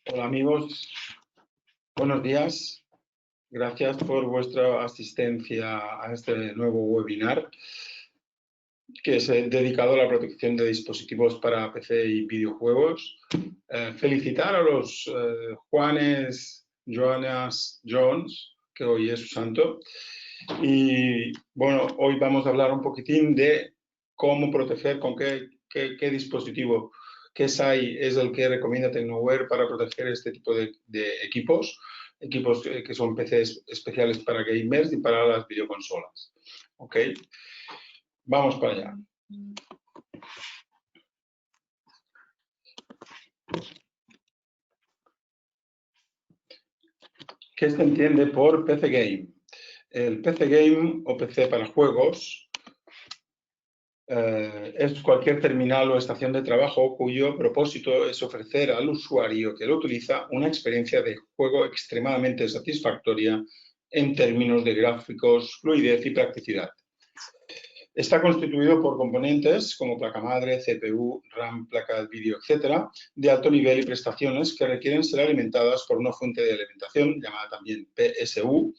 Hola amigos, buenos días. Gracias por vuestra asistencia a este nuevo webinar que es dedicado a la protección de dispositivos para PC y videojuegos. Felicitar a los Juanes, Joanas, Jones, que hoy es su santo. Y bueno, hoy vamos a hablar un poquitín de cómo proteger, con qué dispositivo, qué SAI es el que recomienda Tecnoware para proteger este tipo de equipos que son PCs especiales para gamers y para las videoconsolas. ¿Ok? Vamos para allá. ¿Qué se entiende por PC Game? El PC Game o PC para juegos es cualquier terminal o estación de trabajo cuyo propósito es ofrecer al usuario que lo utiliza una experiencia de juego extremadamente satisfactoria en términos de gráficos, fluidez y practicidad. Está constituido por componentes como placa madre, CPU, RAM, placa de vídeo, etcétera, de alto nivel y prestaciones que requieren ser alimentadas por una fuente de alimentación llamada también PSU,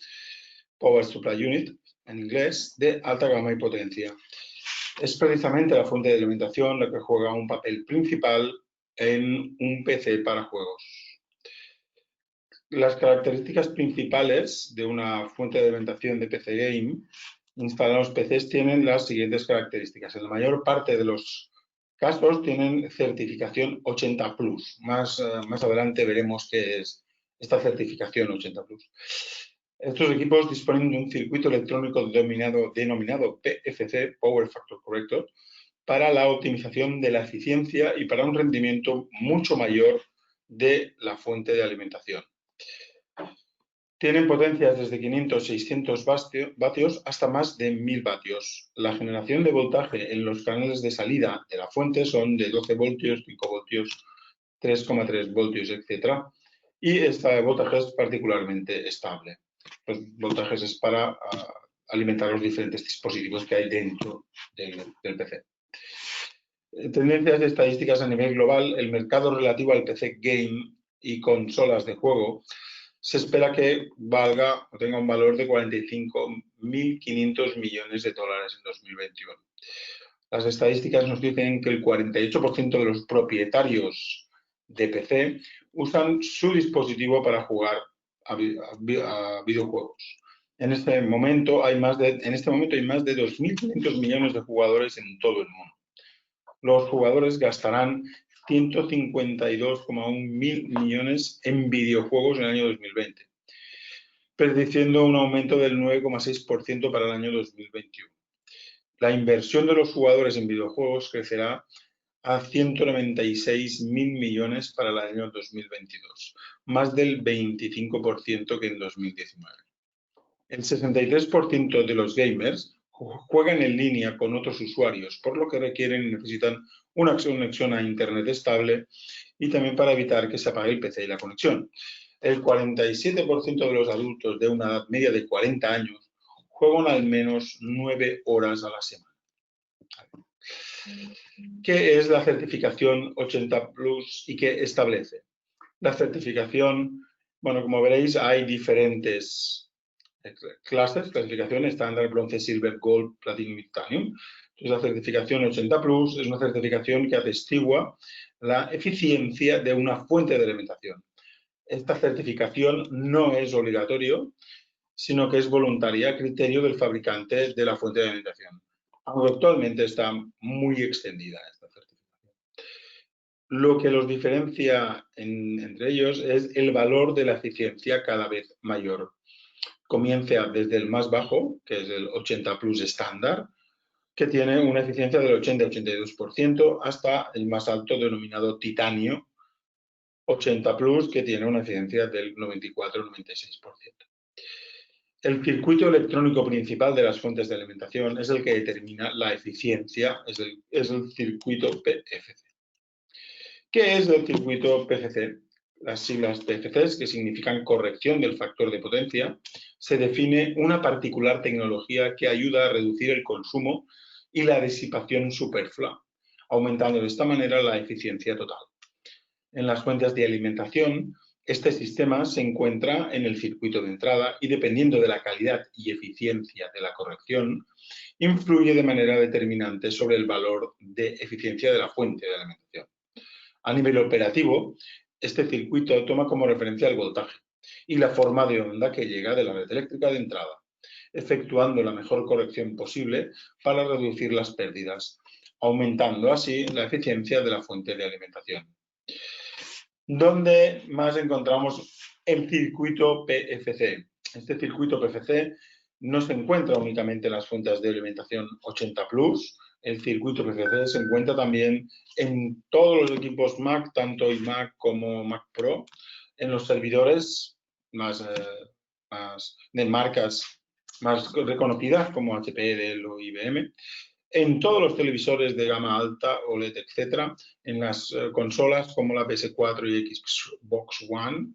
Power Supply Unit, en inglés, de alta gama y potencia. Es precisamente la fuente de alimentación la que juega un papel principal en un PC para juegos. Las características principales de una fuente de alimentación de PC Game instalados PCs tienen las siguientes características. En la mayor parte de los casos tienen certificación 80 Plus. Más adelante veremos qué es esta certificación 80 Plus. Estos equipos disponen de un circuito electrónico denominado PFC, Power Factor Corrector, para la optimización de la eficiencia y para un rendimiento mucho mayor de la fuente de alimentación. Tienen potencias desde 500-600 vatios hasta más de 1000 vatios. La generación de voltaje en los canales de salida de la fuente son de 12 voltios, 5 voltios, 3,3 voltios, etc. Y este voltaje es particularmente estable. Los voltajes es para alimentar los diferentes dispositivos que hay dentro del PC. Tendencias estadísticas a nivel global, el mercado relativo al PC Game y consolas de juego se espera que valga o tenga un valor de 45.500 millones de dólares en 2021. Las estadísticas nos dicen que el 48% de los propietarios de PC usan su dispositivo para jugar a videojuegos. En este momento hay más de 2.500 millones de jugadores en todo el mundo. Los jugadores gastarán 152,1 mil millones en videojuegos en el año 2020, prediciendo un aumento del 9,6% para el año 2021. La inversión de los jugadores en videojuegos crecerá a 196.000 millones para el año 2022, más del 25% que en 2019. El 63% de los gamers juegan en línea con otros usuarios, por lo que requieren y necesitan una conexión a Internet estable y también para evitar que se apague el PC y la conexión. El 47% de los adultos de una edad media de 40 años juegan al menos 9 horas a la semana. ¿Qué es la certificación 80 Plus y qué establece? La certificación, bueno, como veréis, hay diferentes clasificación estándar, bronce, silver, gold, platinum y titanium. Entonces, la certificación 80 Plus es una certificación que atestigua la eficiencia de una fuente de alimentación. Esta certificación no es obligatorio, sino que es voluntaria a criterio del fabricante de la fuente de alimentación. Aunque actualmente está muy extendida esta certificación. Lo que los diferencia entre ellos es el valor de la eficiencia cada vez mayor. Comienza desde el más bajo, que es el 80 Plus estándar, que tiene una eficiencia del 80-82%, hasta el más alto denominado titanio 80 Plus, que tiene una eficiencia del 94-96%. El circuito electrónico principal de las fuentes de alimentación es el que determina la eficiencia, es el circuito PFC. ¿Qué es el circuito PFC? Las siglas PFC, que significan corrección del factor de potencia, se define una particular tecnología que ayuda a reducir el consumo y la disipación superflua, aumentando de esta manera la eficiencia total. En las fuentes de alimentación, este sistema se encuentra en el circuito de entrada y, dependiendo de la calidad y eficiencia de la corrección, influye de manera determinante sobre el valor de eficiencia de la fuente de alimentación. A nivel operativo, este circuito toma como referencia el voltaje y la forma de onda que llega de la red eléctrica de entrada, efectuando la mejor corrección posible para reducir las pérdidas, aumentando así la eficiencia de la fuente de alimentación. ¿Dónde más encontramos el circuito PFC? Este circuito PFC no se encuentra únicamente en las fuentes de alimentación 80 Plus. El circuito PFC se encuentra también en todos los equipos Mac, tanto iMac como Mac Pro, en los servidores de marcas más reconocidas como HP, Dell o IBM, en todos los televisores de gama alta, OLED, etc., en las consolas como la PS4 y Xbox One,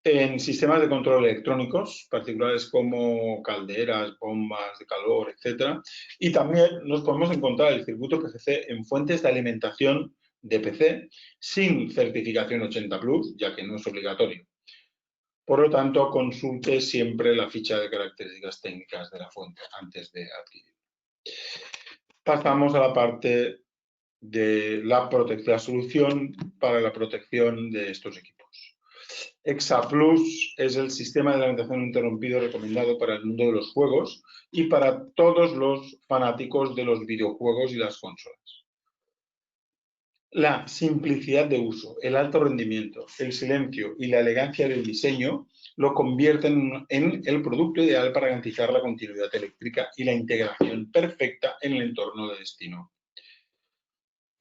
en sistemas de control electrónicos, particulares como calderas, bombas de calor, etc. Y también nos podemos encontrar el circuito PFC en fuentes de alimentación de PC sin certificación 80 Plus, ya que no es obligatorio. Por lo tanto, consulte siempre la ficha de características técnicas de la fuente antes de adquirir. Pasamos a la parte de la solución para la protección de estos equipos. ExaPlus es el sistema de alimentación interrumpido recomendado para el mundo de los juegos y para todos los fanáticos de los videojuegos y las consolas. La simplicidad de uso, el alto rendimiento, el silencio y la elegancia del diseño lo convierten en el producto ideal para garantizar la continuidad eléctrica y la integración perfecta en el entorno de destino.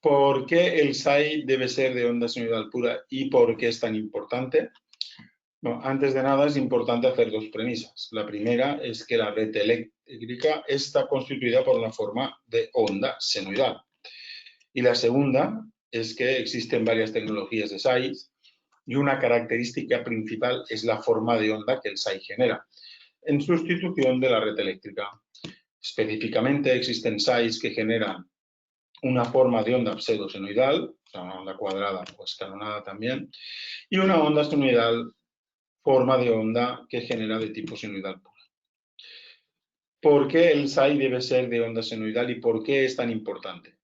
¿Por qué el SAI debe ser de onda sinusoidal pura y por qué es tan importante? Bueno, antes de nada es importante hacer dos premisas. La primera es que la red eléctrica está constituida por una forma de onda senoidal. Y la segunda es que existen varias tecnologías de SAI y una característica principal es la forma de onda que el SAI genera, en sustitución de la red eléctrica. Específicamente existen SAIs que generan una forma de onda pseudosenoidal, o sea, una onda cuadrada o escalonada también, y una onda senoidal, forma de onda que genera de tipo senoidal pura. ¿Por qué el SAI debe ser de onda senoidal y por qué es tan importante?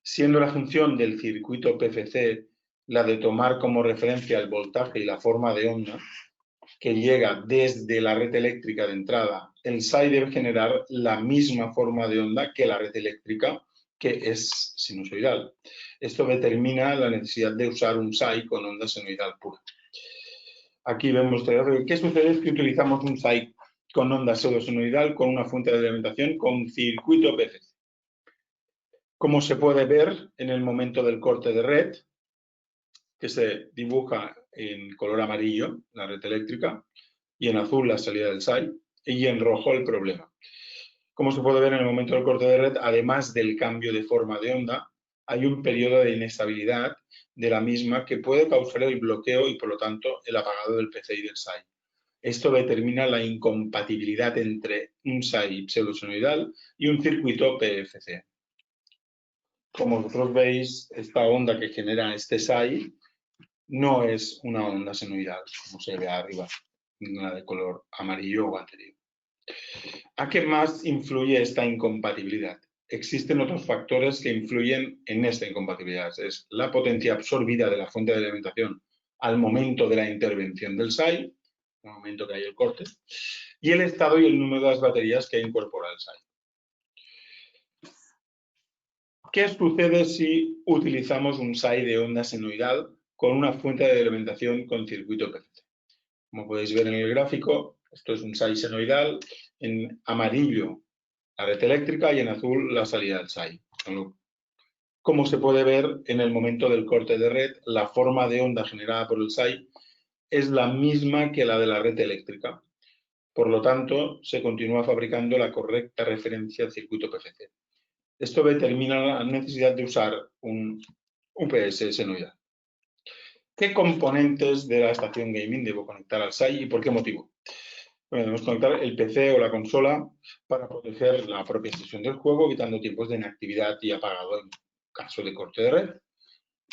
Siendo la función del circuito PFC la de tomar como referencia el voltaje y la forma de onda que llega desde la red eléctrica de entrada, el SAI debe generar la misma forma de onda que la red eléctrica, que es sinusoidal. Esto determina la necesidad de usar un SAI con onda senoidal pura. Aquí vemos qué sucede si utilizamos un SAI con onda pseudosenoidal con una fuente de alimentación con circuito PFC. Como se puede ver en el momento del corte de red, que se dibuja en color amarillo, la red eléctrica, y en azul la salida del SAI, y en rojo el problema. Como se puede ver en el momento del corte de red, además del cambio de forma de onda, hay un periodo de inestabilidad de la misma que puede causar el bloqueo y, por lo tanto, el apagado del PC y del SAI. Esto determina la incompatibilidad entre un SAI pseudosenoidal y un circuito PFC. Como vosotros veis, esta onda que genera este SAI no es una onda senoidal, como se ve arriba, una de color amarillo o anterior. ¿A qué más influye esta incompatibilidad? Existen otros factores que influyen en esta incompatibilidad. Es la potencia absorbida de la fuente de alimentación al momento de la intervención del SAI, en el momento que hay el corte, y el estado y el número de las baterías que incorpora el SAI. ¿Qué sucede si utilizamos un SAI de onda senoidal con una fuente de alimentación con circuito PFC? Como podéis ver en el gráfico, esto es un SAI senoidal, en amarillo la red eléctrica y en azul la salida del SAI. Como se puede ver en el momento del corte de red, la forma de onda generada por el SAI es la misma que la de la red eléctrica. Por lo tanto, se continúa fabricando la correcta referencia al circuito PFC. Esto determina la necesidad de usar un UPS senoidal. ¿Qué componentes de la estación gaming debo conectar al SAI y por qué motivo? Bueno, debemos conectar el PC o la consola para proteger la propia sesión del juego, evitando tiempos de inactividad y apagado en caso de corte de red.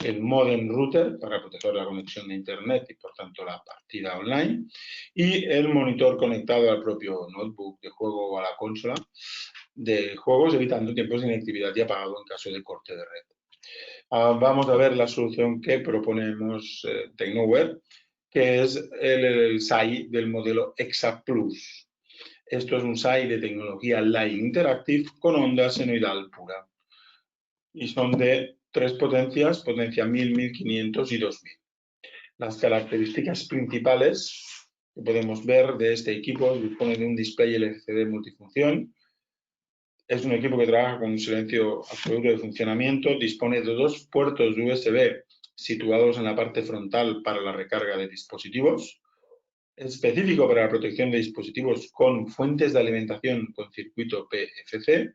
el modem router para proteger la conexión de Internet y, por tanto, la partida online, y el monitor conectado al propio notebook de juego o a la consola de juegos, evitando tiempos de inactividad y apagado en caso de corte de red. Vamos a ver la solución que proponemos Tecnoware, que es el SAI del modelo ExaPlus. Esto es un SAI de tecnología Line Interactive con onda senoidal pura. Y son de 3 potencias, potencia 1000, 1500 y 2000. Las características principales que podemos ver de este equipo: dispone de un display LCD multifunción, es un equipo que trabaja con un silencio absoluto de funcionamiento, dispone de 2 puertos USB situados en la parte frontal para la recarga de dispositivos, es específico para la protección de dispositivos con fuentes de alimentación con circuito PFC,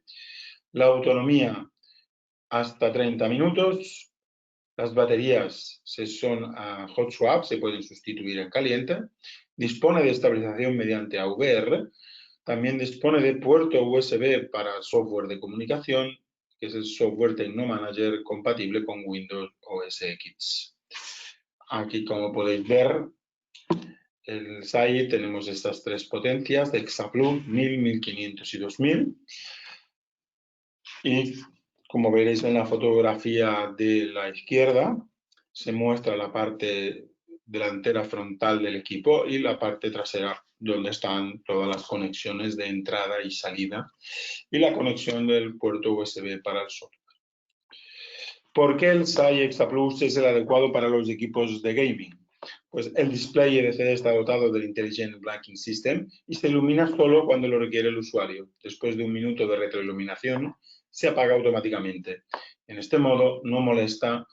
la autonomía hasta 30 minutos, las baterías son hot swap, se pueden sustituir en caliente, dispone de estabilización mediante AVR, también dispone de puerto USB para software de comunicación, que es el software Tecnomanager compatible con Windows OS X. Aquí, como podéis ver, el SAI tenemos estas 3 potencias de ExaPlus, 1000, 1500 y 2000. Y como veréis en la fotografía de la izquierda, se muestra la parte delantera frontal del equipo y la parte trasera, donde están todas las conexiones de entrada y salida y la conexión del puerto USB para el software. ¿Por qué el SAI ExaPlus es el adecuado para los equipos de gaming? Pues el display LCD está dotado del Intelligent Blanking System y se ilumina solo cuando lo requiere el usuario. Después de 1 minuto de retroiluminación, se apaga automáticamente. En este modo, no molesta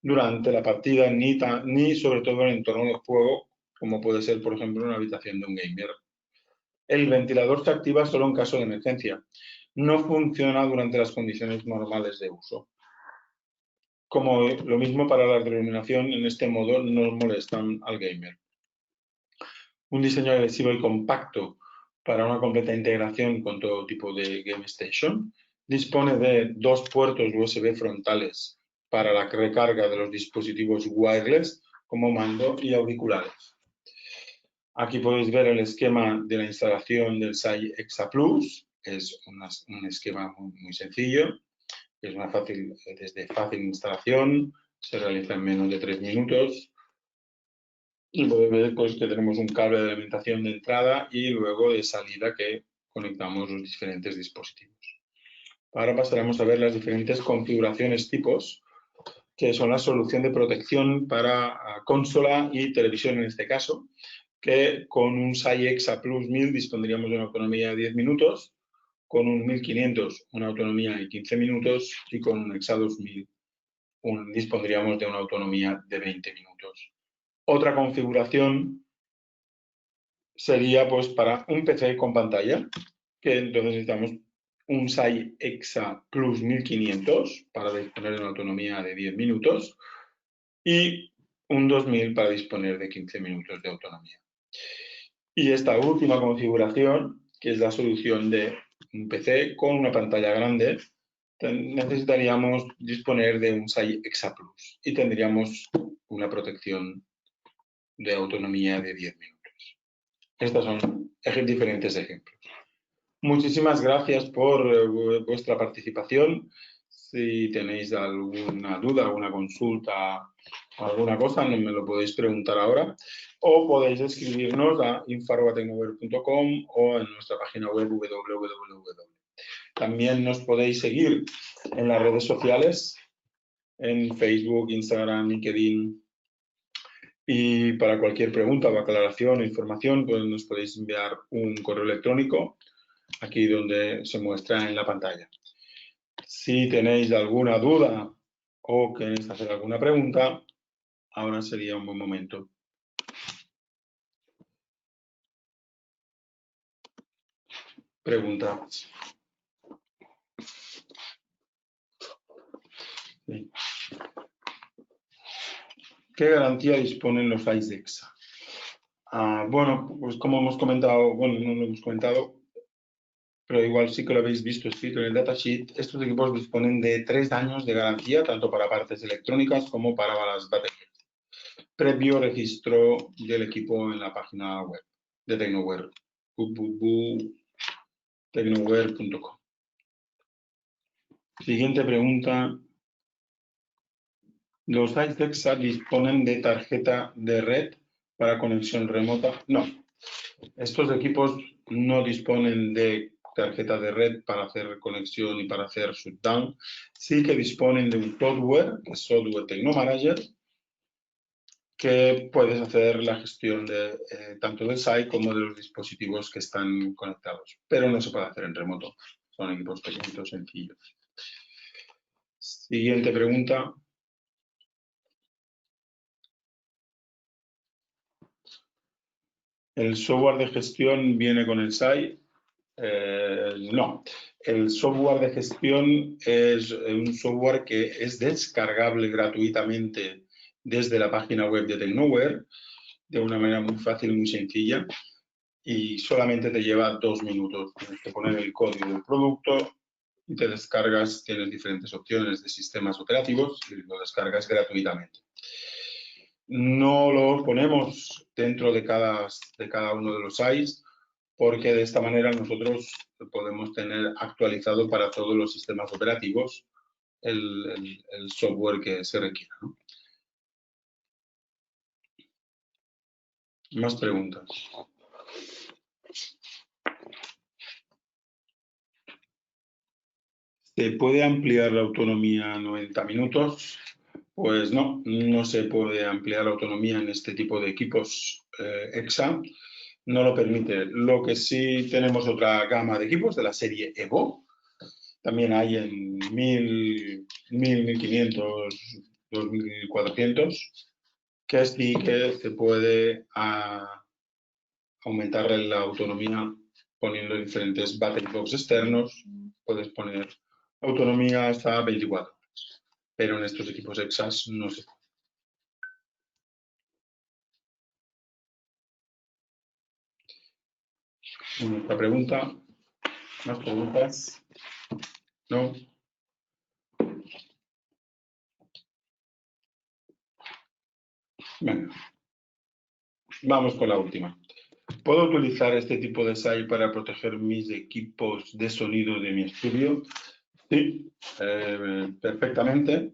durante la partida ni sobre todo en el entorno de juego, como puede ser, por ejemplo, una habitación de un gamer. El ventilador se activa solo en caso de emergencia. No funciona durante las condiciones normales de uso. Como lo mismo para la retroiluminación, en este modo no molestan al gamer. Un diseño agresivo y compacto para una completa integración con todo tipo de Game Station. Dispone de 2 puertos USB frontales para la recarga de los dispositivos wireless como mando y auriculares. Aquí podéis ver el esquema de la instalación del SAI ExaPlus. Es un esquema muy sencillo. Es desde fácil instalación, se realiza en menos de 3 minutos. Y podéis ver pues, que tenemos un cable de alimentación de entrada y luego de salida que conectamos los diferentes dispositivos. Ahora pasaremos a ver las diferentes configuraciones tipos, que son la solución de protección para consola y televisión en este caso, que con un SAI ExaPlus 1000 dispondríamos de una autonomía de 10 minutos, con un 1500 una autonomía de 15 minutos y con un ExaPlus 2000 dispondríamos de una autonomía de 20 minutos. Otra configuración sería pues para un PC con pantalla, que entonces necesitamos un SAI ExaPlus 1500 para disponer de una autonomía de 10 minutos y un 2000 para disponer de 15 minutos de autonomía. Y esta última configuración, que es la solución de un PC con una pantalla grande, necesitaríamos disponer de un SAI ExaPlus y tendríamos una protección de autonomía de 10 minutos. Estos son diferentes ejemplos. Muchísimas gracias por vuestra participación. Si tenéis alguna duda, alguna consulta, alguna cosa, me lo podéis preguntar ahora o podéis escribirnos a info@tecnoware.com o en nuestra página web www. También nos podéis seguir en las redes sociales, en Facebook, Instagram, LinkedIn. Y para cualquier pregunta o aclaración o información, pues nos podéis enviar un correo electrónico aquí donde se muestra en la pantalla. Si tenéis alguna duda o queréis hacer alguna pregunta, ahora sería un buen momento. Pregunta. Sí. ¿Qué garantía disponen los SAIs de EXA? Bueno, pues como hemos comentado, bueno, no lo hemos comentado, pero igual sí que lo habéis visto escrito en el datasheet, estos equipos disponen de 3 años de garantía, tanto para partes electrónicas como para las baterías, previo registro del equipo en la página web de Tecnoware, tecnoware.com. Siguiente pregunta. ¿Los sites de EXA disponen de tarjeta de red para conexión remota? No. Estos equipos no disponen de tarjeta de red para hacer conexión y para hacer shutdown. Sí que disponen de un software, que es Software Technomanager, que puedes hacer la gestión de tanto del site como de los dispositivos que están conectados. Pero no se puede hacer en remoto. Son equipos pequeñitos, sencillos. Siguiente pregunta. ¿El software de gestión viene con el site? No. El software de gestión es un software que es descargable gratuitamente desde la página web de Tecnoware de una manera muy fácil, muy sencilla, y solamente te lleva 2 minutos. Tienes que poner el código del producto y te descargas, tienes diferentes opciones de sistemas operativos y lo descargas gratuitamente. No lo ponemos dentro de cada uno de los sites porque de esta manera nosotros podemos tener actualizado para todos los sistemas operativos el software que se requiera, ¿no? Más preguntas. ¿Se puede ampliar la autonomía a 90 minutos? Pues no, no se puede ampliar la autonomía en este tipo de equipos EXA. No lo permite. Lo que sí tenemos otra gama de equipos de la serie Evo. También hay en 1000, 1500, 2400, que sí que se puede aumentar la autonomía poniendo diferentes battery box externos. Puedes poner autonomía hasta 24 horas, pero en estos equipos EXAs no se puede. Otra pregunta. ¿Más preguntas? ¿No? Venga. Vamos con la última. ¿Puedo utilizar este tipo de site para proteger mis equipos de sonido de mi estudio? Sí, perfectamente,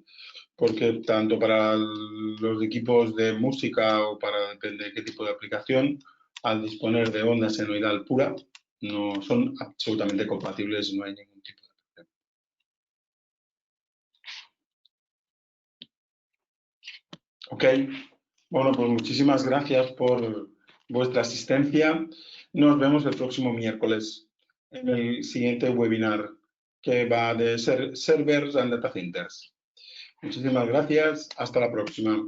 porque tanto para los equipos de música o para depende de qué tipo de aplicación, al disponer de onda senoidal pura, no son absolutamente compatibles, no hay ningún tipo de problema. Ok, bueno, pues muchísimas gracias por vuestra asistencia. Nos vemos el próximo miércoles en el siguiente webinar que va de servers and data centers. Muchísimas gracias. Hasta la próxima.